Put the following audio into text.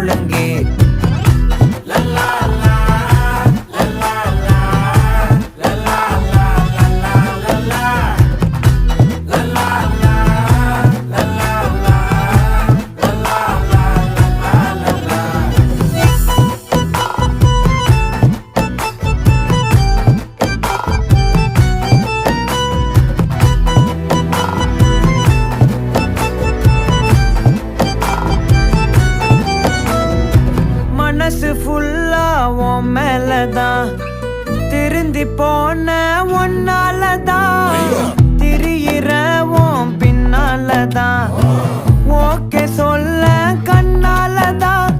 ஒழுங்கே. மனசு ஃபுல்லா உன் மேலதான், திருந்தி போன ஒன்னாலதான், திரியிற உன் பின்னாலதான், ஓகே சொல்ல கண்ணாலதான்,